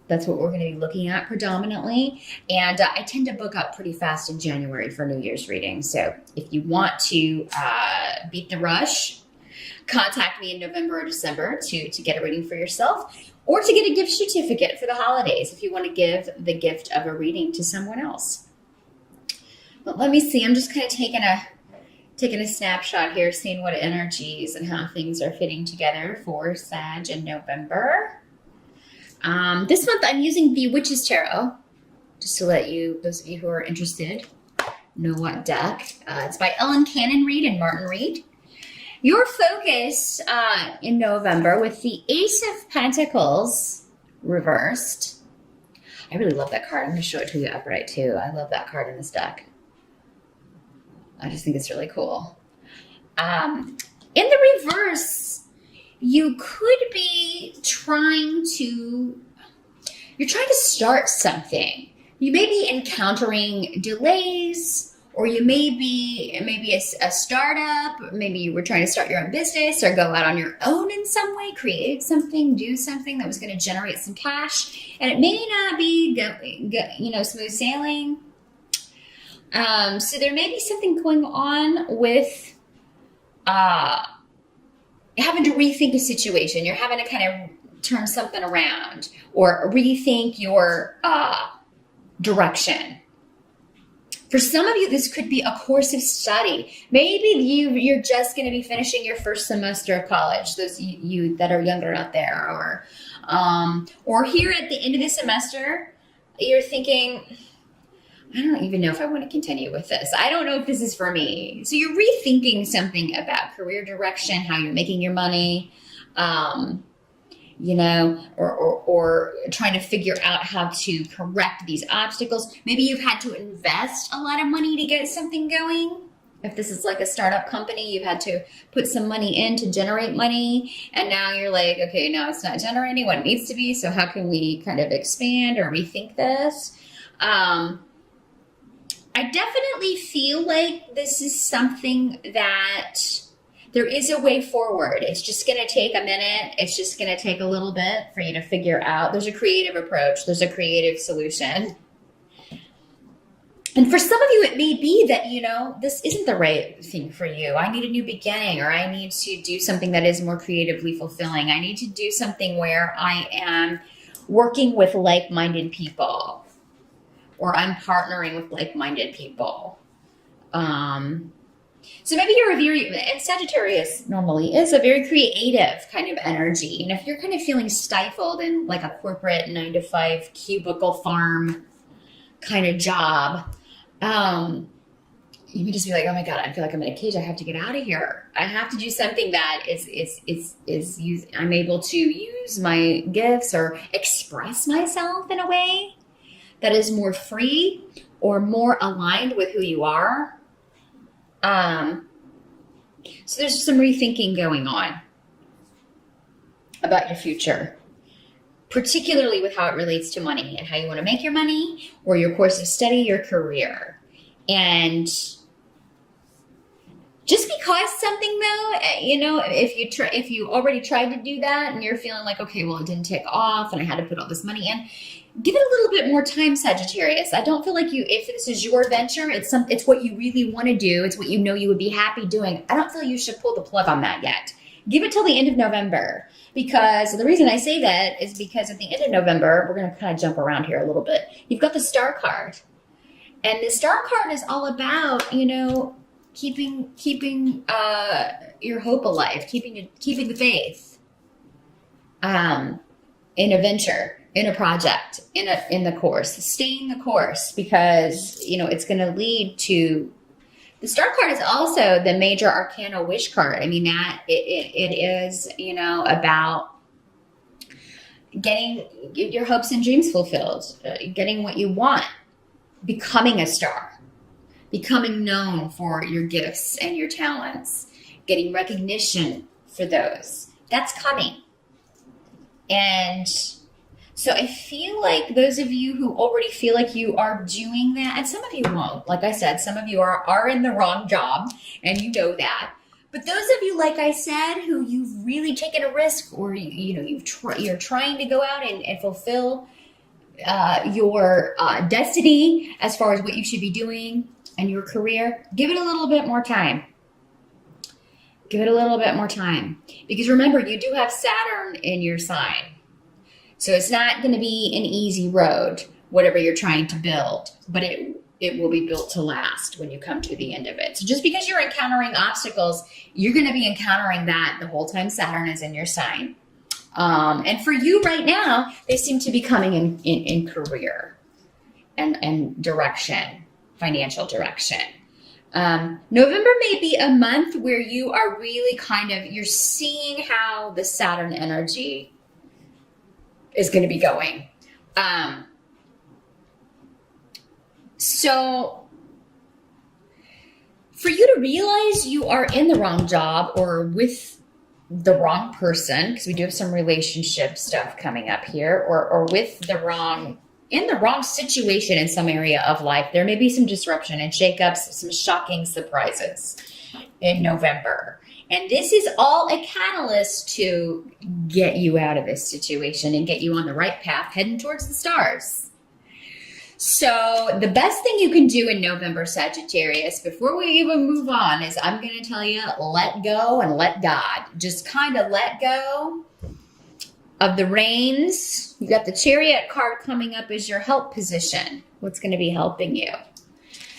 That's what we're going to be looking at predominantly. And I tend to book up pretty fast in January for New Year's readings. So if you want to beat the rush, contact me in November or December to get a reading for yourself, or to get a gift certificate for the holidays if you want to give the gift of a reading to someone else. But let me see. I'm just kind of taking a snapshot here, seeing what energies and how things are fitting together for Sag in November. This month I'm using the Witch's Tarot, just to let you, those of you who are interested, know what deck. It's by Ellen Cannon Reed and Martin Reed. Your focus in November with the Ace of Pentacles reversed. I really love that card. I'm going to show it to you upright too. I love that card in this deck. I just think it's really cool. In the reverse, you could be you're trying to start something. You may be encountering delays, or you may be a startup, or maybe you were trying to start your own business or go out on your own in some way, create something, do something that was going to generate some cash, and it may not be smooth sailing. So there may be something going on with having to rethink a situation. You're having to kind of turn something around or rethink your direction. For some of you, this could be a course of study. Maybe you're just going to be finishing your first semester of college. Those you that are younger out there, or here at the end of the semester, you're thinking, I don't even know if I want to continue with this. I don't know if this is for me. So you're rethinking something about career direction, how you're making your money, or trying to figure out how to correct these obstacles. Maybe you've had to invest a lot of money to get something going. If this is like a startup company, you've had to put some money in to generate money. And now you're like, okay, now it's not generating what it needs to be. So how can we kind of expand or rethink this? I definitely feel like this is something that there is a way forward. It's just going to take a minute. It's just going to take a little bit for you to figure out. There's a creative approach. There's a creative solution. And for some of you, it may be that, this isn't the right thing for you. I need a new beginning, or I need to do something that is more creatively fulfilling. I need to do something where I am working with like-minded people, or I'm partnering with like-minded people. So maybe you're and Sagittarius normally is a very creative kind of energy. And if you're kind of feeling stifled in like a corporate 9-to-5 cubicle farm kind of job, you can just be like, oh my God, I feel like I'm in a cage. I have to get out of here. I have to do something that I'm able to use my gifts or express myself in a way that is more free or more aligned with who you are. So there's some rethinking going on about your future, particularly with how it relates to money and how you want to make your money, or your course of study, your career. And just because something though, if you already tried to do that and you're feeling like, okay, well, it didn't take off and I had to put all this money in, give it a little bit more time, Sagittarius. I don't feel like if this is your venture, it's what you really want to do. It's what you know you would be happy doing. I don't feel you should pull the plug on that yet. Give it till the end of November, because the reason I say that is because at the end of November, we're going to kind of jump around here a little bit. You've got the Star card, and the Star card is all about, keeping your hope alive, keeping the faith, in a venture, in a project, in the course, staying the course, because it's going to lead to. The Star card is also the major arcana wish card. I mean, that it is about getting your hopes and dreams fulfilled, getting what you want, becoming a star, becoming known for your gifts and your talents, getting recognition for those. That's coming. And so I feel like those of you who already feel like you are doing that, and some of you won't, like I said, some of you are in the wrong job, and you know that. But those of you, like I said, who you've really taken a risk, or you're trying to go out and fulfill your destiny as far as what you should be doing and your career, give it a little bit more time. Give it a little bit more time. Because remember, you do have Saturn in your sign. So it's not going to be an easy road, whatever you're trying to build, but it will be built to last when you come to the end of it. So just because you're encountering obstacles, you're going to be encountering that the whole time Saturn is in your sign. And for you right now, they seem to be coming in career and direction, financial direction. November may be a month where you are really you're seeing how the Saturn energy is going to be going. So for you to realize you are in the wrong job or with the wrong person, because we do have some relationship stuff coming up here, or with in the wrong situation in some area of life, there may be some disruption and shakeups, some shocking surprises in November. And this is all a catalyst to get you out of this situation and get you on the right path, heading towards the stars. So the best thing you can do in November, Sagittarius, before we even move on, is I'm going to tell you, let go and let God. Just kind of let go of the reins. You got the Chariot card coming up as your help position. What's going to be helping you?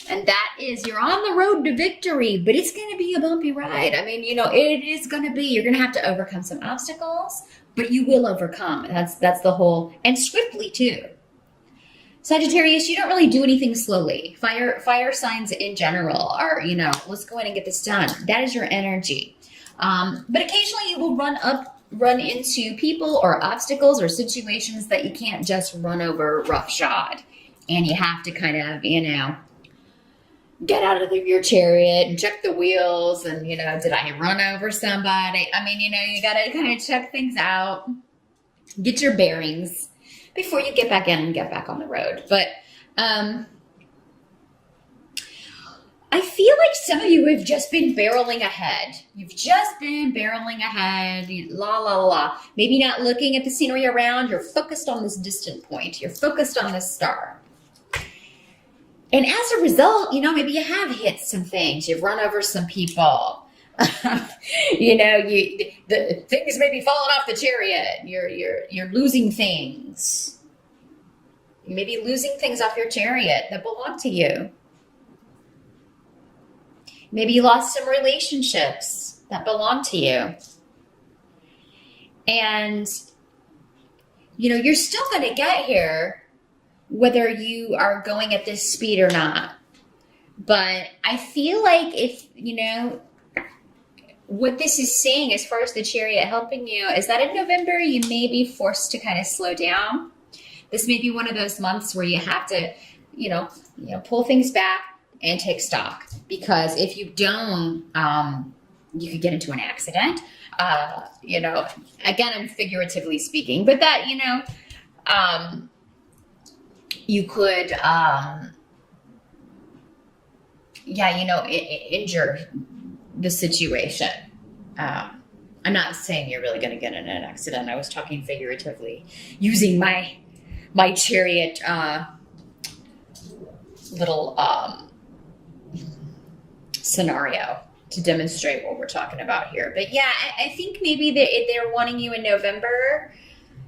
And that is, you're on the road to victory, but it's going to be a bumpy ride. I mean, it is going to be, you're going to have to overcome some obstacles, but you will overcome. That's the whole, and swiftly too. Sagittarius, you don't really do anything slowly. Fire signs in general are, let's go in and get this done. That is your energy. But occasionally you will run into people or obstacles or situations that you can't just run over roughshod. And you have to kind of, get out of your chariot and check the wheels and, did I run over somebody? I mean, you got to kind of check things out, get your bearings before you get back in and get back on the road. But I feel like some of you have just been barreling ahead. You've just been barreling ahead, la, la, la. Maybe not looking at the scenery around. You're focused on this distant point. You're focused on this star. And as a result, maybe you have hit some things. You've run over some people. The things may be falling off the chariot. You're losing things. You may be losing things off your chariot that belong to you. Maybe you lost some relationships that belong to you. And, you're still going to get here whether you are going at this speed or not. But I feel like if, what this is saying as far as the chariot helping you is that in November, you may be forced to kind of slow down. This may be one of those months where you have to, pull things back and take stock. Because if you don't, you could get into an accident. Again, I'm figuratively speaking, but that, you could, injure the situation. I'm not saying you're really going to get in an accident. I was talking figuratively, using my chariot little scenario to demonstrate what we're talking about here. But yeah, I think maybe they're wanting you in November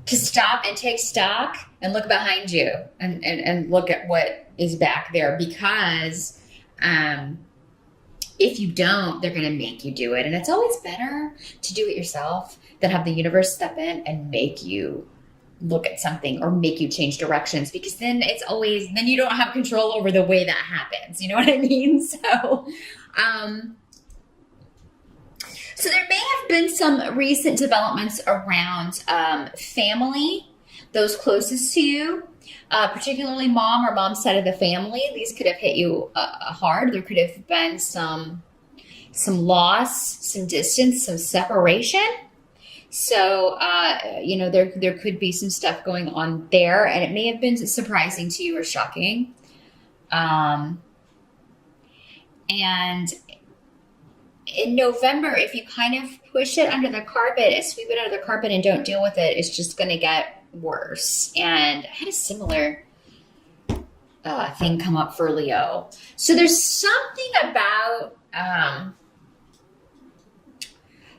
to stop and take stock and look behind you and look at what is back there, because if you don't, they're going to make you do it. And it's always better to do it yourself than have the universe step in and make you look at something or make you change directions, because then then you don't have control over the way that happens. You know what I mean? So there may have been some recent developments around family, those closest to you, particularly mom or mom's side of the family. These could have hit you hard. There could have been some loss, some distance, some separation. So, there could be some stuff going on there, and it may have been surprising to you or shocking. And in November, if you kind of push it under the carpet, sweep it under the carpet and don't deal with it, it's just going to get worse. And I had a similar thing come up for Leo. So there's something about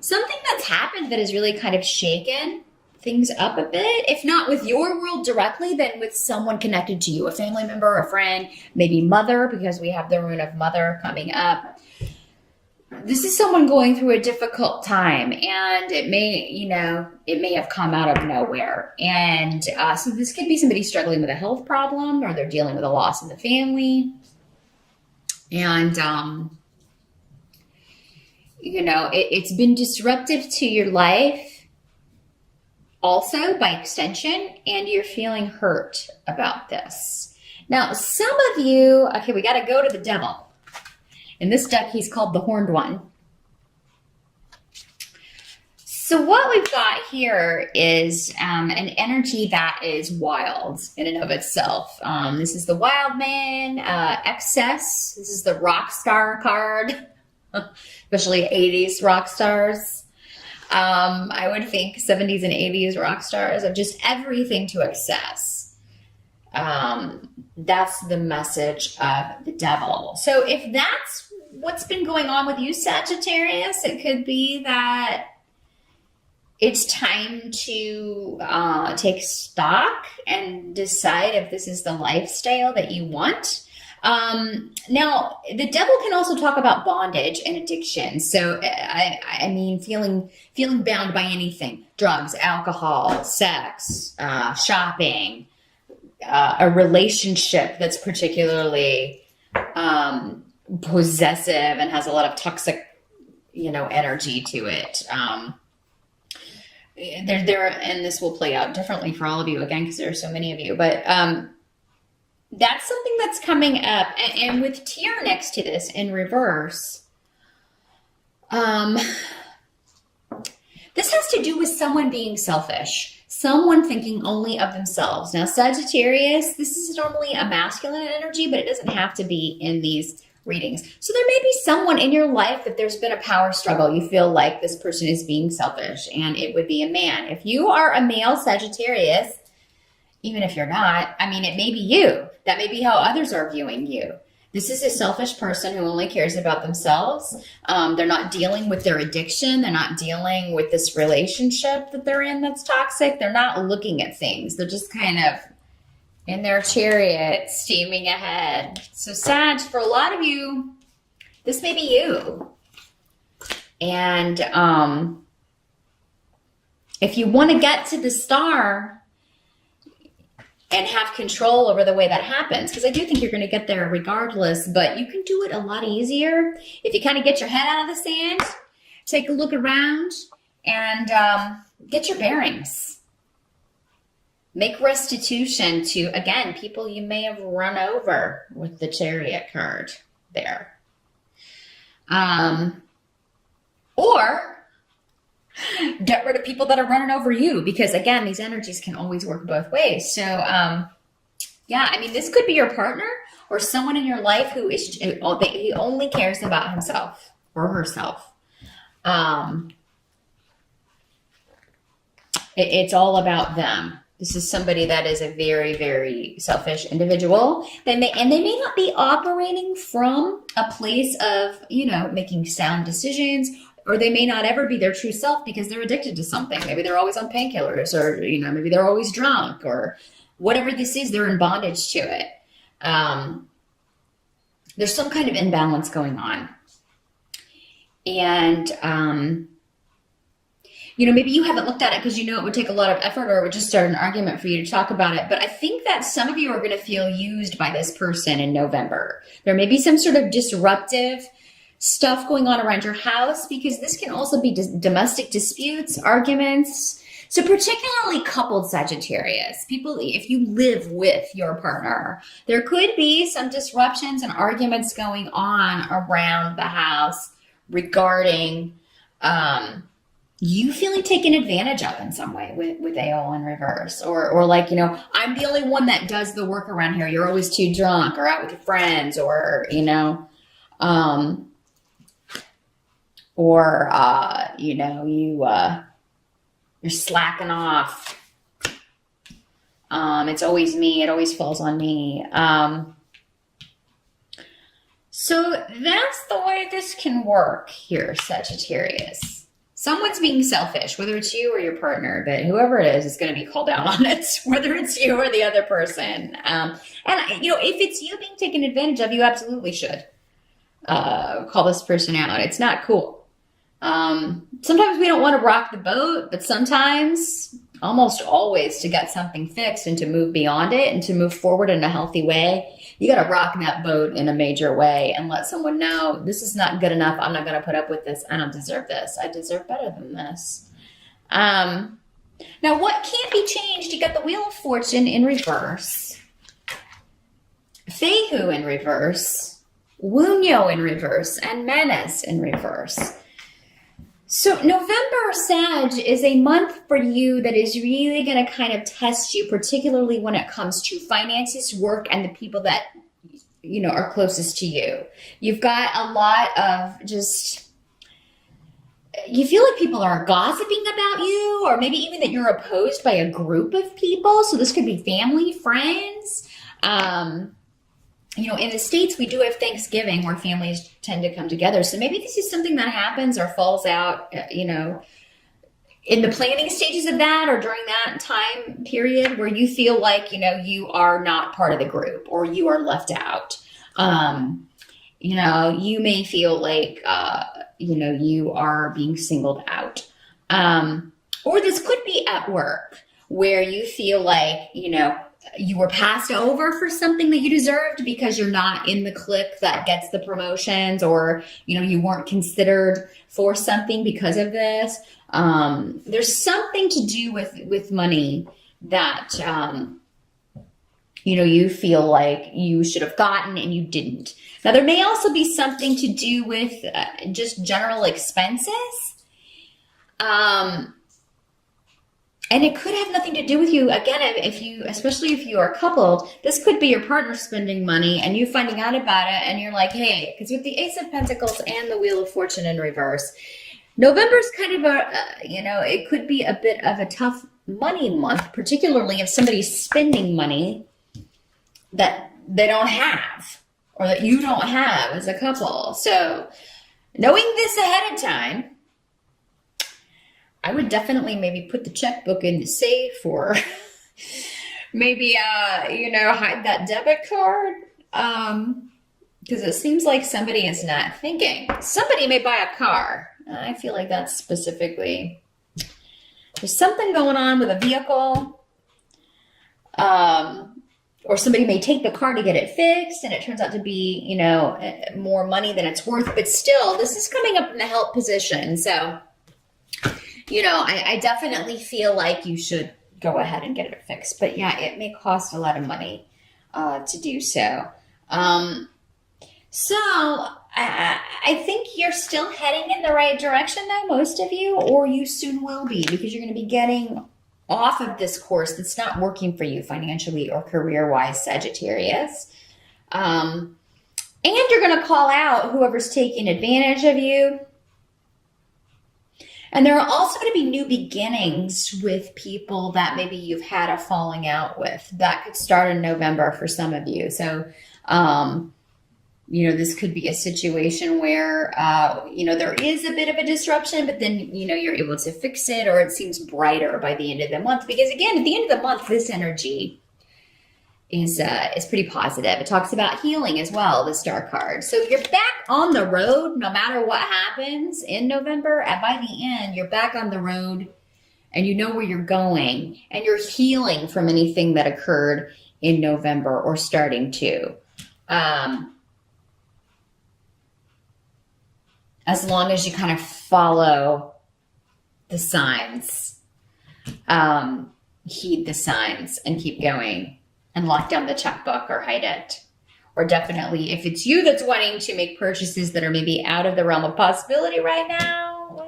something that's happened that has really kind of shaken things up a bit. If not with your world directly, then with someone connected to you, a family member, a friend, maybe mother, because we have the rune of mother coming up. This is someone going through a difficult time, and it may have come out of nowhere. And so this could be somebody struggling with a health problem, or they're dealing with a loss in the family. And, it's been disruptive to your life also by extension, and you're feeling hurt about this. Now, some of you, okay, we got to go to the devil. In this deck, he's called the Horned One. So what we've got here is an energy that is wild in and of itself. This is the Wild Man, Excess. This is the Rock Star card, especially 80s rock stars. I would think 70s and 80s rock stars of just everything to excess. That's the message of the devil. So if that's what's been going on with you, Sagittarius, it could be that it's time to take stock and decide if this is the lifestyle that you want. Now, the devil can also talk about bondage and addiction. So, I mean, feeling bound by anything: drugs, alcohol, sex, shopping, a relationship that's particularly possessive and has a lot of toxic, energy to it. And this will play out differently for all of you, again, because there are so many of you, but that's something that's coming up. And with Tear next to this in reverse, this has to do with someone being selfish, someone thinking only of themselves. Now, Sagittarius, this is normally a masculine energy, but it doesn't have to be in these readings. So there may be someone in your life that there's been a power struggle. You feel like this person is being selfish, and it would be a man. If you are a male Sagittarius, even if you're not, I mean, it may be you. That may be how others are viewing you. This is a selfish person who only cares about themselves. They're not dealing with their addiction. They're not dealing with this relationship that they're in that's toxic. They're not looking at things. They're just kind of in their chariot, steaming ahead. So Sag, for a lot of you, this may be you. And if you want to get to the star and have control over the way that happens, because I do think you're going to get there regardless, but you can do it a lot easier if you kind of get your head out of the sand, take a look around, and get your bearings. Make restitution to, again, people you may have run over with the Chariot card there. Or get rid of people that are running over you, because, again, these energies can always work both ways. So, yeah, I mean, this could be your partner or someone in your life who is, he only cares about himself or herself. It's all about them. This is somebody that is a very, very selfish individual. They may not be operating from a place of, making sound decisions, or they may not ever be their true self because they're addicted to something. Maybe they're always on painkillers, or, maybe they're always drunk, or whatever this is, they're in bondage to it. There's some kind of imbalance going on. And, maybe you haven't looked at it because it would take a lot of effort, or it would just start an argument for you to talk about it. But I think that some of you are going to feel used by this person in November. There may be some sort of disruptive stuff going on around your house, because this can also be domestic disputes, arguments. So particularly coupled Sagittarius, people, if you live with your partner, there could be some disruptions and arguments going on around the house regarding you feeling taken advantage of in some way with AO in reverse, or like, I'm the only one that does the work around here. You're always too drunk, or out with your friends, or, you're slacking off. It's always me. It always falls on me. So that's the way this can work here, Sagittarius. Someone's being selfish, whether it's you or your partner, but whoever it is going to be called out on it, whether it's you or the other person. And, if it's you being taken advantage of, you absolutely should call this person out. It's not cool. Sometimes we don't want to rock the boat, but sometimes, almost always, to get something fixed and to move beyond it and to move forward in a healthy way, you got to rock that boat in a major way and let someone know this is not good enough. I'm not going to put up with this. I don't deserve this. I deserve better than this. Now, what can't be changed? You got the Wheel of Fortune in reverse, Fehu in reverse, Wunyo in reverse, and Menace in reverse. So November, Sag, is a month for you that is really going to kind of test you, particularly when it comes to finances, work, and the people that, are closest to you. You've got a lot of you feel like people are gossiping about you, or maybe even that you're opposed by a group of people. So this could be family, friends. In the States, we do have Thanksgiving where families tend to come together. So maybe this is something that happens or falls out, in the planning stages of that or during that time period where you feel like, you are not part of the group or you are left out. You may feel like, you are being singled out. Or this could be at work where you feel like, you were passed over for something that you deserved because you're not in the clique that gets the promotions, or, you weren't considered for something because of this. There's something to do with money that, you feel like you should have gotten and you didn't. Now, there may also be something to do with just general expenses. And it could have nothing to do with you. Again, especially if you are coupled, this could be your partner spending money and you finding out about it and you're like, hey, because with the Ace of Pentacles and the Wheel of Fortune in reverse, November's kind of it could be a bit of a tough money month, particularly if somebody's spending money that they don't have or that you don't have as a couple. So knowing this ahead of time, I would definitely maybe put the checkbook in the safe, or maybe, hide that debit card. Because it seems like somebody is not thinking. Somebody may buy a car. I feel like that's specifically, there's something going on with a vehicle. Or somebody may take the car to get it fixed and it turns out to be, more money than it's worth. But still, this is coming up in the help position. So, I definitely feel like you should go ahead and get it fixed. But yeah, it may cost a lot of money to do so. So I think you're still heading in the right direction, though, most of you, or you soon will be, because you're going to be getting off of this course that's not working for you financially or career-wise, Sagittarius. And you're going to call out whoever's taking advantage of you. And there are also going to be new beginnings with people that maybe you've had a falling out with. That could start in November for some of you. So, this could be a situation where, there is a bit of a disruption, but then, you're able to fix it, or it seems brighter by the end of the month. Because again, at the end of the month, this energy is pretty positive. It talks about healing as well, the Star card. So you're back on the road no matter what happens in November. And by the end, you're back on the road and you know where you're going and you're healing from anything that occurred in November or starting to. As long as you kind of follow the signs, heed the signs and keep going. And lock down the checkbook or hide it. Or definitely, if it's you that's wanting to make purchases that are maybe out of the realm of possibility right now,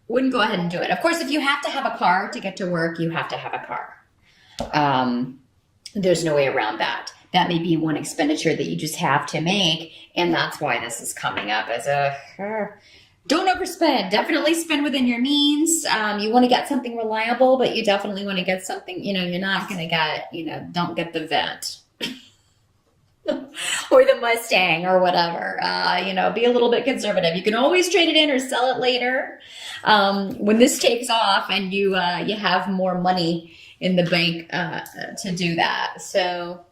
wouldn't go ahead and do it. Of course, if you have to have a car to get to work, you have to have a car. There's no way around that. That may be one expenditure that you just have to make, and that's why this is coming up as Don't overspend. Definitely spend within your means. You want to get something reliable, but you definitely want to get something, you're not going to get, don't get the Vent or the Mustang or whatever. Be a little bit conservative. You can always trade it in or sell it later when this takes off and you have more money in the bank to do that. So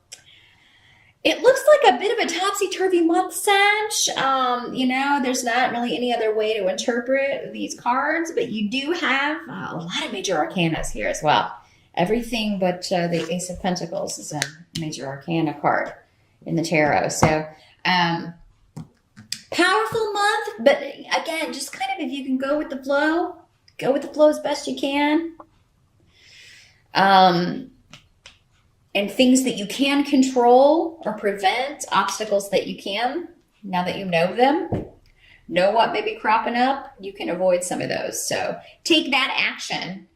it looks like a bit of a topsy-turvy month, Sag. There's not really any other way to interpret these cards, but you do have a lot of major arcanas here as well. Everything but the Ace of Pentacles is a major arcana card in the tarot. So powerful month, but again, just kind of if you can go with the flow as best you can. And things that you can control or prevent, obstacles that you can, now that you know them, know what may be cropping up, you can avoid some of those. So take that action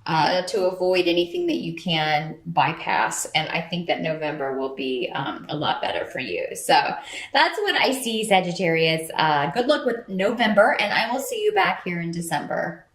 to avoid anything that you can bypass. And I think that November will be a lot better for you. So that's what I see, Sagittarius. Good luck with November, and I will see you back here in December.